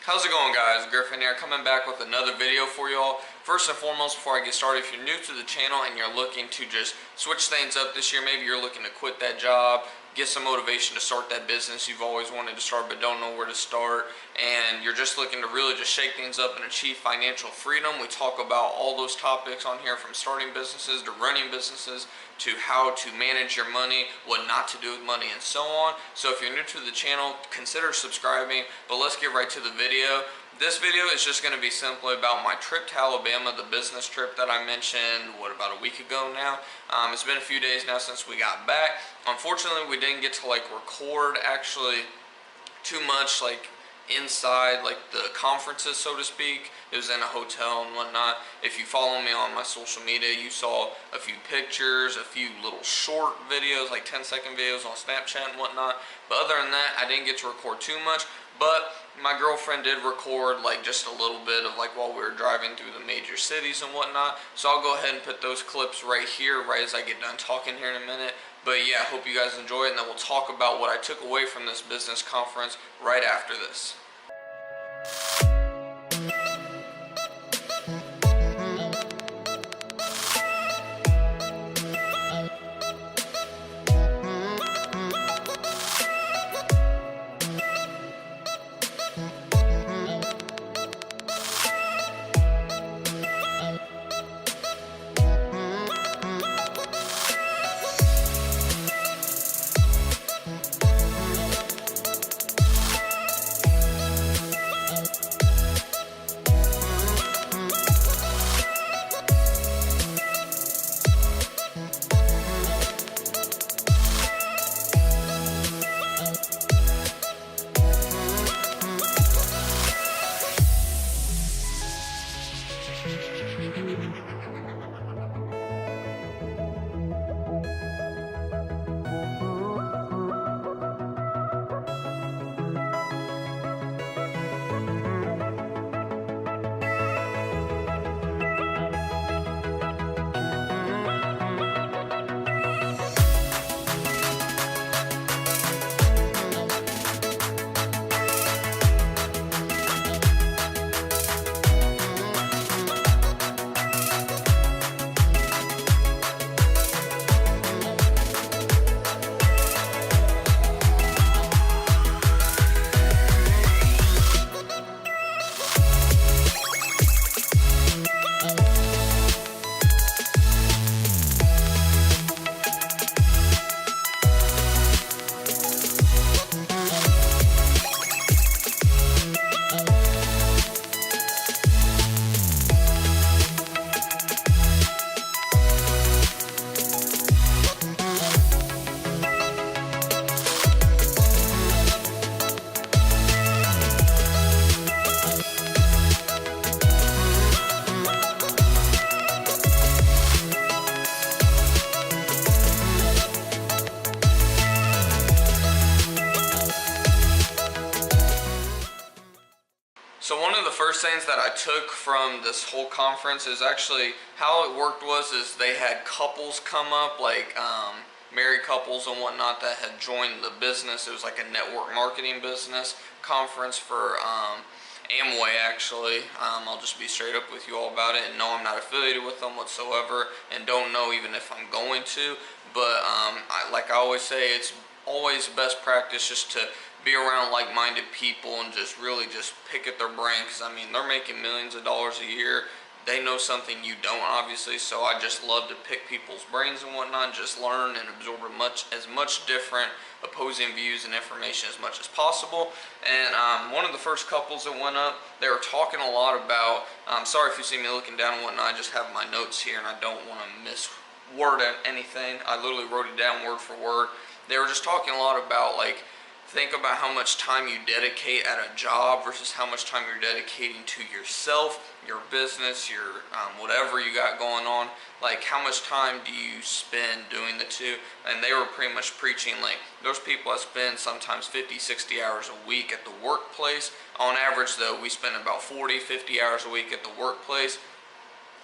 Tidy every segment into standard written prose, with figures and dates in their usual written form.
How's it going, guys? Griffin here, coming back with another video for y'all. First and foremost, before I get started, if you're new to the channel and you're looking to just switch things up this year, maybe you're looking to quit that job, get some motivation to start that business you've always wanted to start but don't know where to start, and you're just looking to really just shake things up and achieve financial freedom, we talk about all those topics on here, from starting businesses to running businesses to how to manage your money, what not to do with money, and so on. So if you're new to the channel, consider subscribing, but let's get right to the video. This video is just going to be simply about my trip to Alabama, the business trip that I mentioned, about a week ago now. It's been a few days now since we got back. Unfortunately, we didn't get to record actually too much inside the conferences, so to speak. It was in a hotel and whatnot. If you follow me on my social media, you saw a few pictures, a few little short videos, 10-second videos on Snapchat and whatnot. But other than that, I didn't get to record too much. But my girlfriend did record just a little bit of while we were driving through the major cities and whatnot. So I'll go ahead and put those clips right here, right as I get done talking here in a minute. But yeah, I hope you guys enjoy it, and then we'll talk about what I took away from this business conference right after this. So one of the first things that I took from this whole conference is actually how it worked is they had couples come up, married couples and whatnot that had joined the business. It was like a network marketing business conference for Amway, actually. I'll just be straight up with you all about it, and no, I'm not affiliated with them whatsoever, and don't know even if I'm going to. But like I always say, it's always best practice just to be around like-minded people and just really just pick at their brain, because I mean, they're making millions of dollars a year. They know something you don't, obviously, so I just love to pick people's brains and whatnot, just learn and absorb as much different opposing views and information as much as possible. And one of the first couples that went up, they were talking a lot about, sorry if you see me looking down and whatnot, I just have my notes here and I don't want to misword anything. I literally wrote it down word for word. They were just talking a lot about think about how much time you dedicate at a job versus how much time you're dedicating to yourself, your business, your whatever you got going on. How much time do you spend doing the two? And they were pretty much preaching those people that spend sometimes 50-60 hours a week at the workplace. On average though, we spend about 40-50 hours a week at the workplace.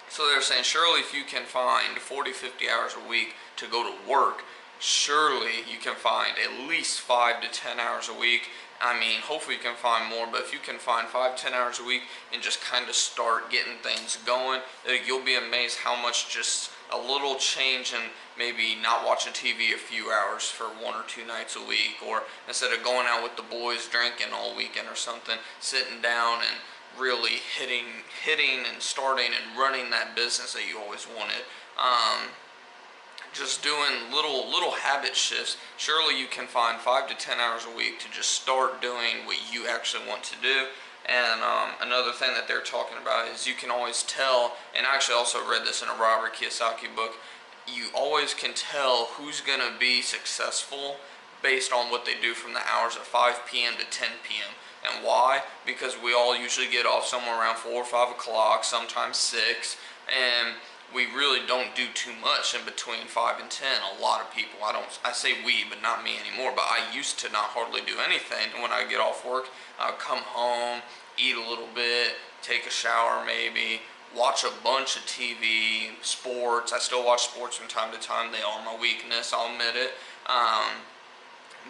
So they're saying, surely if you can find 40-50 hours a week to go to work, surely you can find at least 5 to 10 hours a week. I mean, hopefully you can find more, but if you can find 5 to 10 hours a week and just kind of start getting things going, you'll be amazed how much just a little change in maybe not watching TV a few hours for 1 or 2 nights a week, or instead of going out with the boys drinking all weekend or something, sitting down and really hitting and starting and running that business that you always wanted. Just doing little habit shifts. Surely you can find 5 to 10 hours a week to just start doing what you actually want to do. And another thing that they're talking about is you can always tell, and I actually also read this in a Robert Kiyosaki book, you always can tell who's going to be successful based on what they do from the hours of 5 p.m. to 10 p.m. And why? Because we all usually get off somewhere around 4 or 5 o'clock, sometimes 6, and we really don't do too much in between 5 and 10. A lot of people, I say we, but not me anymore, but I used to not hardly do anything. And when I get off work, I would come home, eat a little bit, take a shower maybe, watch a bunch of TV, sports. I still watch sports from time to time. They are my weakness, I'll admit it.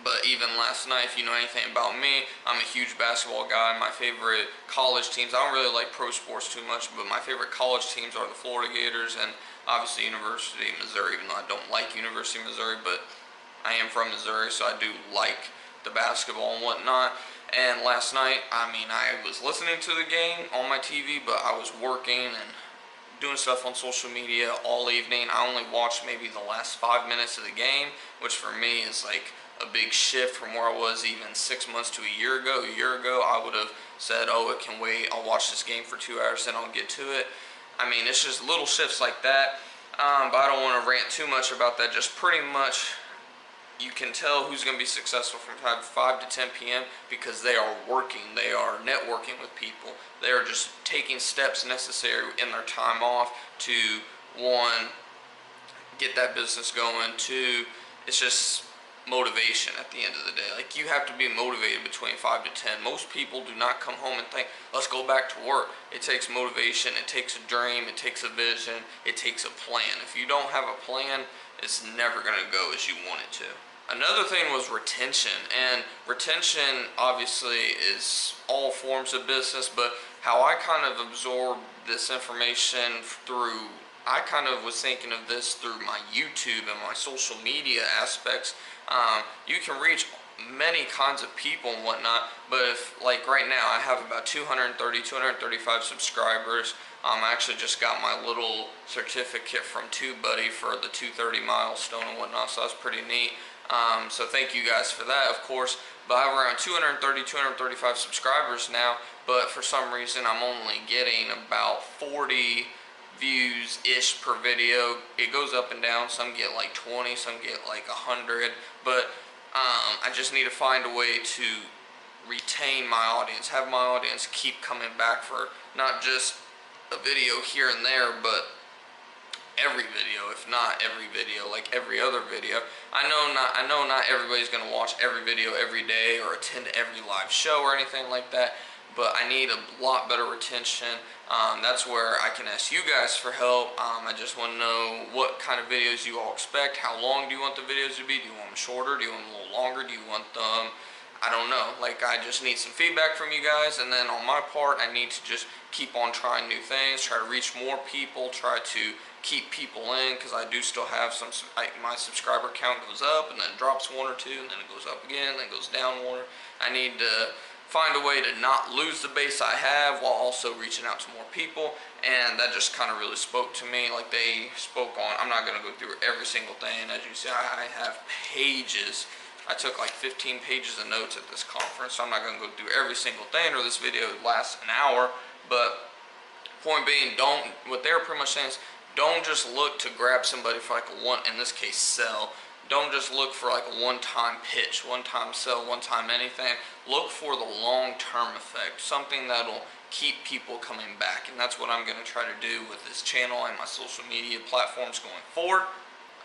But even last night, if you know anything about me, I'm a huge basketball guy. My favorite college teams, I don't really like pro sports too much, but my favorite college teams are the Florida Gators and obviously University of Missouri, even though I don't like University of Missouri, but I am from Missouri, so I do like the basketball and whatnot. And last night, I mean, I was listening to the game on my TV, but I was working and doing stuff on social media all evening. I only watched maybe the last 5 minutes of the game, which for me is like a big shift from where I was even 6 months to a year ago. A year ago, I would have said, oh, it can wait. I'll watch this game for 2 hours, then I'll get to it. I mean, it's just little shifts like that. But I don't want to rant too much about that. Just pretty much you can tell who's going to be successful from 5 to 10 p.m. because they are working. They are networking with people. They are just taking steps necessary in their time off to, 1, get that business going. 2, it's just motivation at the end of the day. Like, you have to be motivated between 5 to 10. Most people do not come home and think, let's go back to work. It takes motivation, it takes a dream, it takes a vision, it takes a plan. If you don't have a plan, it's never going to go as you want it to. Another thing was retention, and retention obviously is all forms of business, but how I kind of absorb this information through, I kind of was thinking of this through my YouTube and my social media aspects. You can reach many kinds of people and whatnot, but if, like right now, I have about 235 subscribers. I actually just got my little certificate from TubeBuddy for the 230 milestone and whatnot, so that's pretty neat. So thank you guys for that, of course. But I have around 235 subscribers now, but for some reason I'm only getting about 40 views-ish per video. It goes up and down. Some get like 20, some get like 100, but I just need to find a way to retain my audience, have my audience keep coming back for not just a video here and there, but every video, if not every video, like every other video. I know not everybody's gonna watch every video every day or attend every live show or anything like that, but I need a lot better retention. That's where I can ask you guys for help. I just want to know what kind of videos you all expect. How long do you want the videos to be? Do you want them shorter? Do you want them a little longer? Do you want them, I don't know. Like, I just need some feedback from you guys, and then on my part, I need to just keep on trying new things, try to reach more people, try to keep people in, because I do still have some, my subscriber count goes up and then drops 1 or 2, and then it goes up again, then it goes down 1. I need to find a way to not lose the base I have while also reaching out to more people, and that just kind of really spoke to me. Like, they spoke on, I'm not going to go through every single thing. As you see, I have pages. I took like 15 pages of notes at this conference, so I'm not going to go through every single thing, or this video lasts an hour. But point being, what they're pretty much saying is, don't just look to grab somebody for like a one, in this case, sell. Don't just look for like a one-time pitch, one-time sell, one-time anything. Look for the long-term effect, something that'll keep people coming back. And that's what I'm going to try to do with this channel and my social media platforms going forward.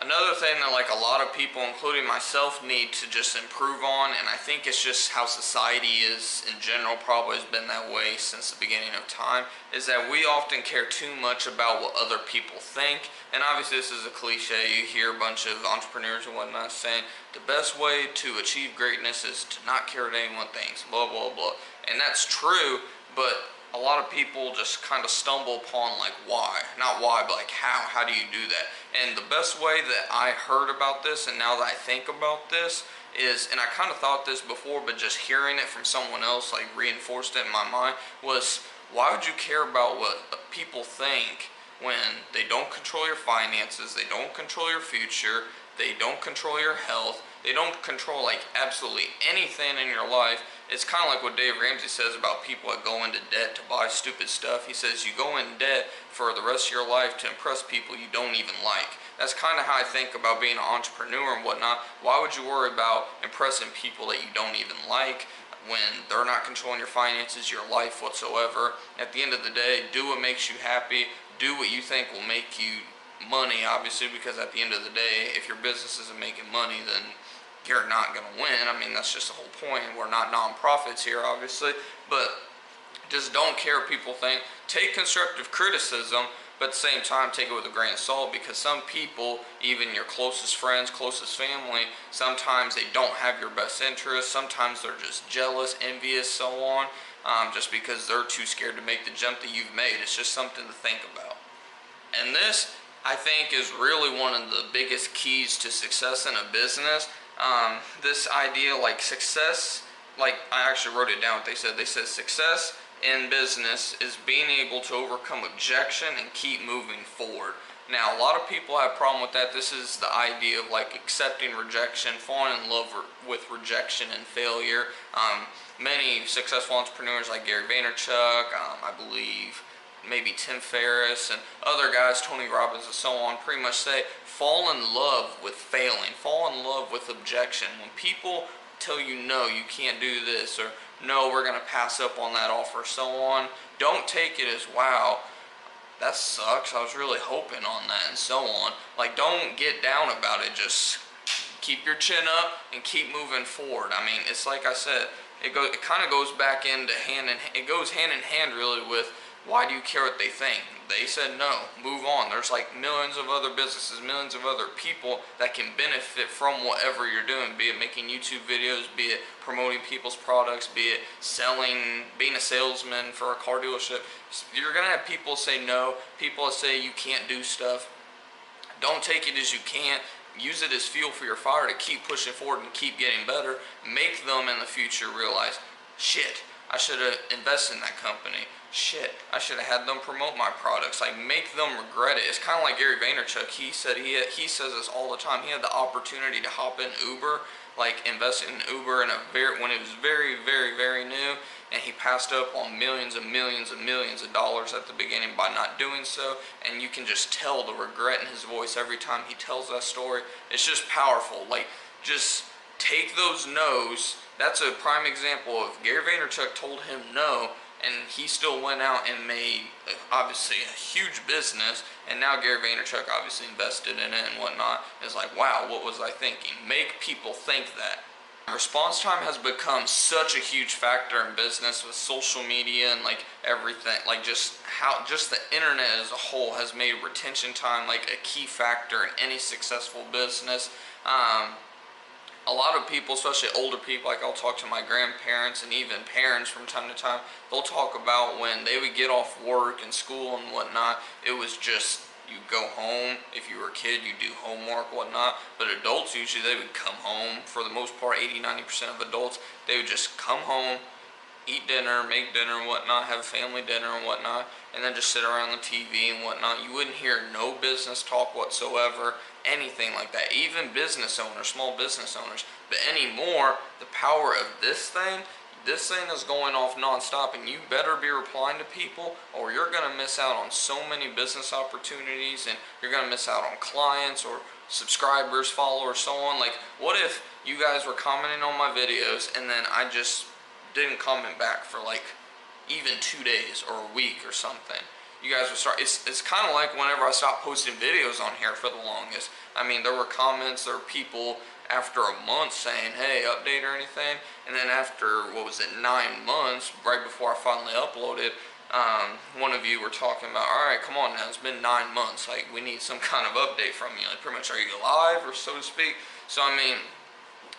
Another thing that like a lot of people, including myself, need to just improve on, and I think it's just how society is in general, probably has been that way since the beginning of time, is that we often care too much about what other people think. And obviously this is a cliche, you hear a bunch of entrepreneurs and whatnot saying the best way to achieve greatness is to not care what anyone thinks, blah blah blah. And that's true, but a lot of people just kind of stumble upon like why, not why, but like how do you do that? And the best way that I heard about this, and now that I think about this, is, and I kind of thought this before, but just hearing it from someone else like reinforced it in my mind, was why would you care about what people think when they don't control your finances, they don't control your future, they don't control your health, they don't control like absolutely anything in your life. It's kind of like what Dave Ramsey says about people that go into debt to buy stupid stuff. He says you go in debt for the rest of your life to impress people you don't even like. That's kind of how I think about being an entrepreneur and whatnot. Why would you worry about impressing people that you don't even like when they're not controlling your finances, your life whatsoever? At the end of the day, do what makes you happy. Do what you think will make you money, obviously, because at the end of the day, if your business isn't making money, then you're not going to win. I mean, that's just the whole point. We're not non-profits here, obviously, but just don't care what people think. Take constructive criticism, but at the same time, take it with a grain of salt, because some people, even your closest friends, closest family, sometimes they don't have your best interest. Sometimes they're just jealous, envious, so on, just because they're too scared to make the jump that you've made. It's just something to think about. And this, I think, is really one of the biggest keys to success in a business. This idea, like success, like I actually wrote it down what they said. They said success in business is being able to overcome objection and keep moving forward. Now, a lot of people have a problem with that. This is the idea of like accepting rejection, falling in love with rejection and failure. Many successful entrepreneurs like Gary Vaynerchuk, I believe maybe Tim Ferriss and other guys, Tony Robbins and so on, pretty much say fall in love with failing, fall in love with objection. When people tell you no, you can't do this, or no, we're going to pass up on that offer, so on, don't take it as, wow, that sucks, I was really hoping on that, and so on. Like, don't get down about it. Just keep your chin up and keep moving forward. I mean, it's like I said, it kind of goes back into it goes hand in hand really with, why do you care what they think? They said no, move on. There's like millions of other businesses, millions of other people that can benefit from whatever you're doing, be it making YouTube videos, be it promoting people's products, be it selling, being a salesman for a car dealership. You're going to have people say no, people that say you can't do stuff. Don't take it as you can't. Use it as fuel for your fire to keep pushing forward and keep getting better. Make them in the future realize, shit, I should have invested in that company. Shit, I should have had them promote my products. Like, make them regret it. It's kind of like Gary Vaynerchuk. He said he says this all the time. He had the opportunity to hop in Uber, like invest in Uber when it was very, very, very new, and he passed up on millions and millions and millions of dollars at the beginning by not doing so. And you can just tell the regret in his voice every time he tells that story. It's just powerful. Like, just take those no's. That's a prime example of Gary Vaynerchuk told him no, and he still went out and made, obviously, a huge business. And now Gary Vaynerchuk obviously invested in it and whatnot. It's like, wow, what was I thinking? Make people think that. Response time has become such a huge factor in business with social media and like everything, like just the internet as a whole has made retention time like a key factor in any successful business. A lot of people, especially older people, like I'll talk to my grandparents and even parents from time to time, they'll talk about when they would get off work and school and whatnot, it was just, you go home, if you were a kid, you do homework, whatnot, but adults usually, they would come home, for the most part, 80-90% of adults, they would just come home, eat dinner, make dinner and whatnot, have family dinner and whatnot, and then just sit around the TV and whatnot. You wouldn't hear no business talk whatsoever, anything like that. Even business owners, small business owners. But anymore, the power of this thing is going off non-stop, and you better be replying to people or you're going to miss out on so many business opportunities, and you're going to miss out on clients or subscribers, followers, so on. Like, what if you guys were commenting on my videos and then I just didn't comment back for like even 2 days or a week or something? you guys would start. It's kind of like whenever I stopped posting videos on here for the longest. I mean, there were comments, there were people after a month saying, hey, update or anything. And then after, what was it, 9 months, right before I finally uploaded, one of you were talking about, all right, come on now, it's been 9 months. Like, we need some kind of update from you. Like, pretty much, are you alive, or so to speak? So, I mean,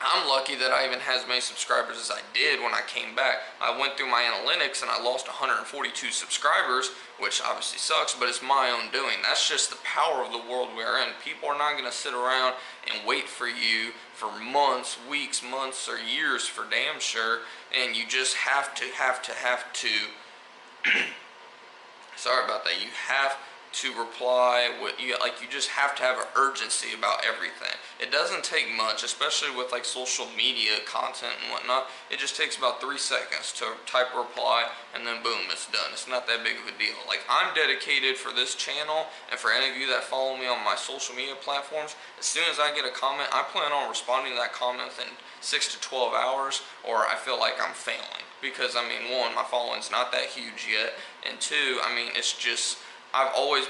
I'm lucky that I even had as many subscribers as I did when I came back. I went through my analytics and I lost 142 subscribers, which obviously sucks, but it's my own doing. That's just the power of the world we're in. People are not going to sit around and wait for you for months, weeks, months, or years for damn sure, and you just have to sorry about that, you have to reply with, you just have to have an urgency about everything. It doesn't take much, especially with like social media content and whatnot. It just takes about 3 seconds to type a reply, and then boom, it's done. It's not that big of a deal. Like, I'm dedicated for this channel, and for any of you that follow me on my social media platforms, as soon as I get a comment, I plan on responding to that comment within 6 to 12 hours, or I feel like I'm failing. Because, I mean, one, my following's not that huge yet, and two, I mean, it's just, I've always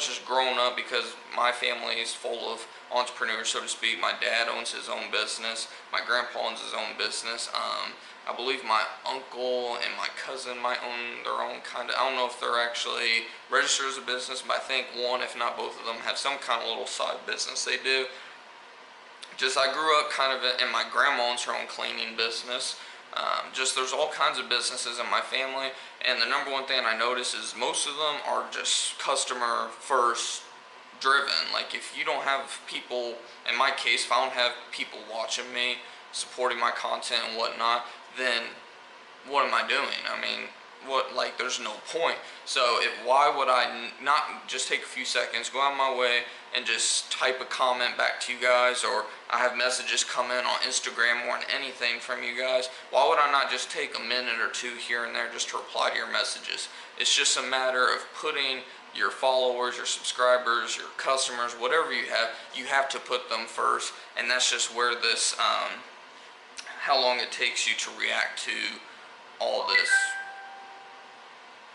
just grown up because my family is full of entrepreneurs, so to speak. My dad owns his own business. My grandpa owns his own business. I believe my uncle and my cousin might own their own kind of, I don't know if they're actually registered as a business, but I think one, if not both of them, have some kind of little side business they do. Just, I grew up kind of and my grandma owns her own cleaning business. Just, there's all kinds of businesses in my family, and the number one thing I notice is most of them are just customer first driven. Like, if you don't have people, in my case, if I don't have people watching me, supporting my content and whatnot, then what am I doing? I mean, like, there's no point. So why would I not just take a few seconds, go out of my way, and just type a comment back to you guys, or I have messages come in on Instagram more than anything from you guys. Why would I not just take a minute or two here and there just to reply to your messages? It's just a matter of putting your followers, your subscribers, your customers, whatever you have to put them first, and that's just where this, how long it takes you to react to all this.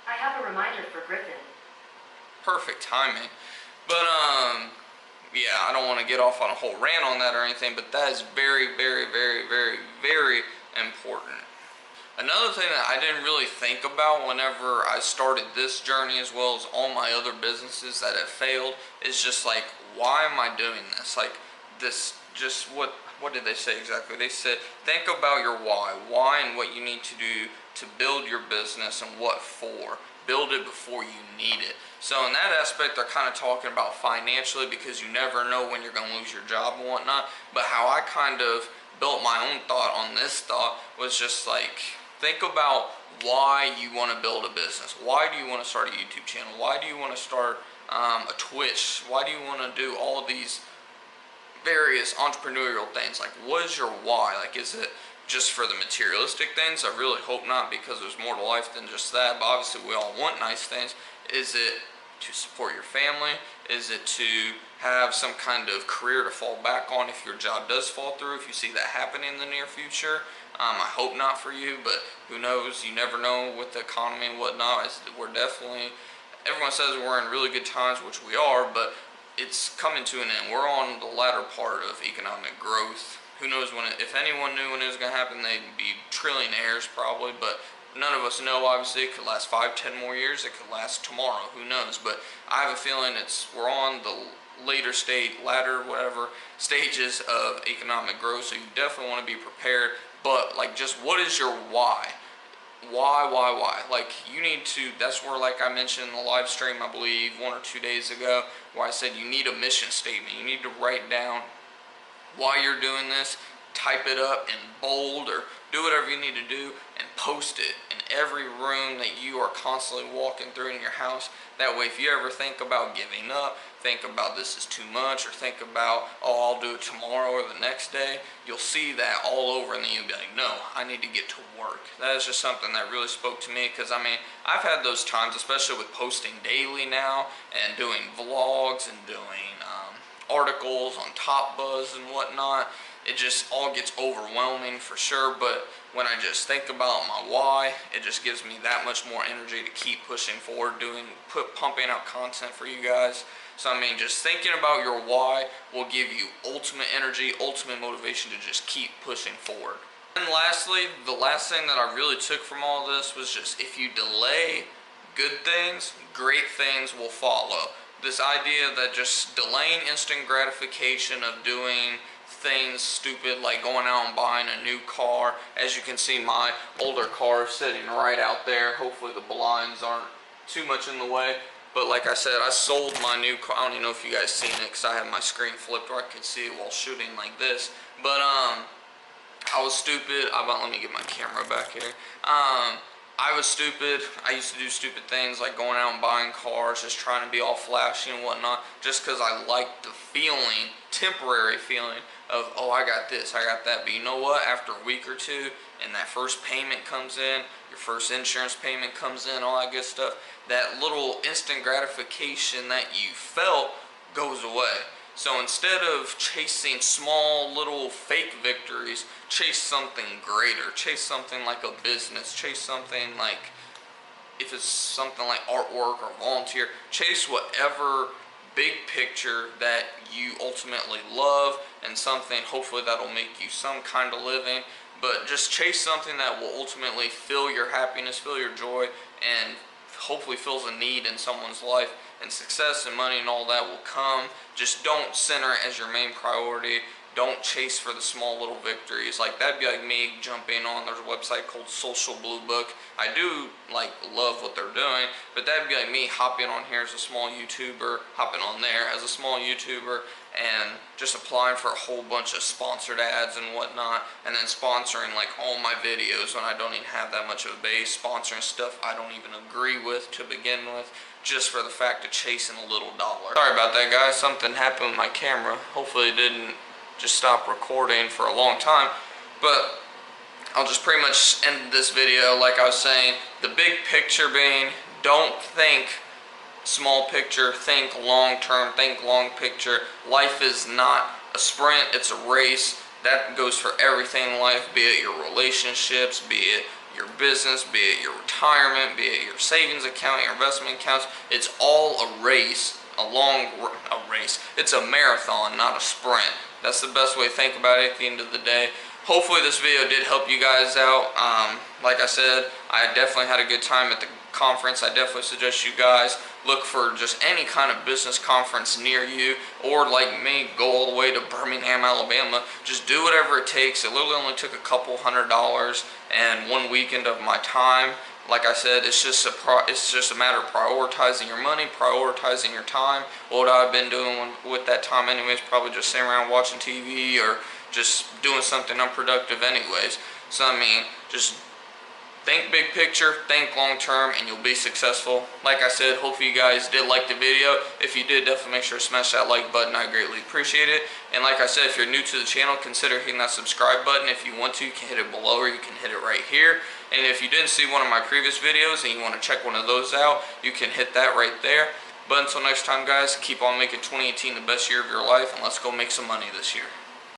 I have a reminder for Griffin. Perfect timing. But, yeah, I don't want to get off on a whole rant on that or anything, but that is very, very, very, very, very important. Another thing that I didn't really think about whenever I started this journey, as well as all my other businesses that have failed, is just like, why am I doing this? Like, this, just what did they say exactly? They said, think about your why and what you need to do to build your business and what for. Build it before you need it. So in that aspect, they're kind of talking about financially, because you never know when you're going to lose your job and whatnot. But how I kind of built my own thought on this thought was just like, think about why you want to build a business. Why do you want to start a YouTube channel? Why do you want to start a Twitch? Why do you want to do all of these various entrepreneurial things? Like, what is your why? Like, is it just for the materialistic things? I really hope not, because there's more to life than just that, but obviously we all want nice things. Is it to support your family? Is it to have some kind of career to fall back on if your job does fall through, if you see that happening in the near future? I hope not for you, but who knows? You never know with the economy and whatnot. We're definitely, everyone says we're in really good times, which we are, but it's coming to an end. We're on the latter part of economic growth. Who knows when if anyone knew when it was going to happen, they'd be trillionaires probably, but none of us know. Obviously, it could last 5-10 more years. It could last tomorrow. Who knows? But I have a feeling we're on the latter whatever stages of economic growth, so you definitely want to be prepared. But, like, just what is your why? Why? Like, you need to, that's where, like I mentioned in the live stream, I believe 1 or 2 days ago, where I said you need a mission statement. You need to write down why you're doing this, type it up in bold, or do whatever you need to do and post it in every room that you are constantly walking through in your house. That way, if you ever think about giving up, think about this is too much, or think about, oh, I'll do it tomorrow or the next day, you'll see that all over, and then you'll be like, no, I need to get to work. That is just something that really spoke to me, because I mean, I've had those times, especially with posting daily now and doing vlogs and doing articles on TopBuzz and whatnot. it just all gets overwhelming for sure. But when I just think about my why, it just gives me that much more energy to keep pushing forward, pumping out content for you guys. So I mean, just thinking about your why will give you ultimate energy, ultimate motivation to just keep pushing forward. And lastly, the last thing that I really took from all this was just, if you delay good things, great things will follow. This idea that just delaying instant gratification of doing things stupid like going out and buying a new car. As you can see, my older car is sitting right out there. Hopefully the blinds aren't too much in the way. But like I said, I sold my new car. I don't even know if you guys seen it because I had my screen flipped where I could see it while shooting like this. But I was stupid. Let me get my camera back here. I was stupid. I used to do stupid things like going out and buying cars, just trying to be all flashy and whatnot, just because I liked the feeling, temporary feeling of, oh, I got this, I got that. But you know what? After a week or two, and that first payment comes in, your first insurance payment comes in, all that good stuff, that little instant gratification that you felt goes away. So instead of chasing small little fake victories, chase something greater. Chase something like a business. Chase something like, if it's something like artwork or volunteer, chase whatever big picture that you ultimately love, and something hopefully that'll make you some kind of living. But just chase something that will ultimately fill your happiness, fill your joy, and hopefully fills a need in someone's life, and success and money and all that will come. Just don't center it as your main priority. Don't chase for the small little victories. Like, that'd be like me jumping on, there's a website called Social Blue Book. I do love what they're doing, but that'd be like me hopping on here as a small YouTuber, hopping on there as a small YouTuber, and just applying for a whole bunch of sponsored ads and whatnot, and then sponsoring like all my videos when I don't even have that much of a base, sponsoring stuff I don't even agree with to begin with, just for the fact of chasing a little dollar. Sorry about that, guys. Something happened with my camera. Hopefully it didn't just stop recording for a long time, but I'll just pretty much end this video like I was saying. The big picture being, don't think small picture, think long term, think long picture. Life is not a sprint, it's a race. That goes for everything in life, be it your relationships, be it your business, be it your retirement, be it your savings account, your investment accounts. It's all a race, a race. It's a marathon, not a sprint. That's the best way to think about it at the end of the day. Hopefully this video did help you guys out. Like I said, I definitely had a good time at the conference. I definitely suggest you guys look for just any kind of business conference near you, or like me, go all the way to Birmingham, Alabama. Just do whatever it takes. It literally only took a couple $100s and one weekend of my time. Like I said, it's just a matter of prioritizing your money, prioritizing your time. What I've been doing with that time anyways, probably just sitting around watching TV or just doing something unproductive anyways. So I mean, just think big picture, think long term, and you'll be successful. Like I said, hopefully you guys did like the video. If you did, definitely make sure to smash that like button. I greatly appreciate it. And like I said, if you're new to the channel, consider hitting that subscribe button. If you want to, you can hit it below, or you can hit it right here. And if you didn't see one of my previous videos and you want to check one of those out, you can hit that right there. But until next time, guys, keep on making 2018 the best year of your life, and let's go make some money this year.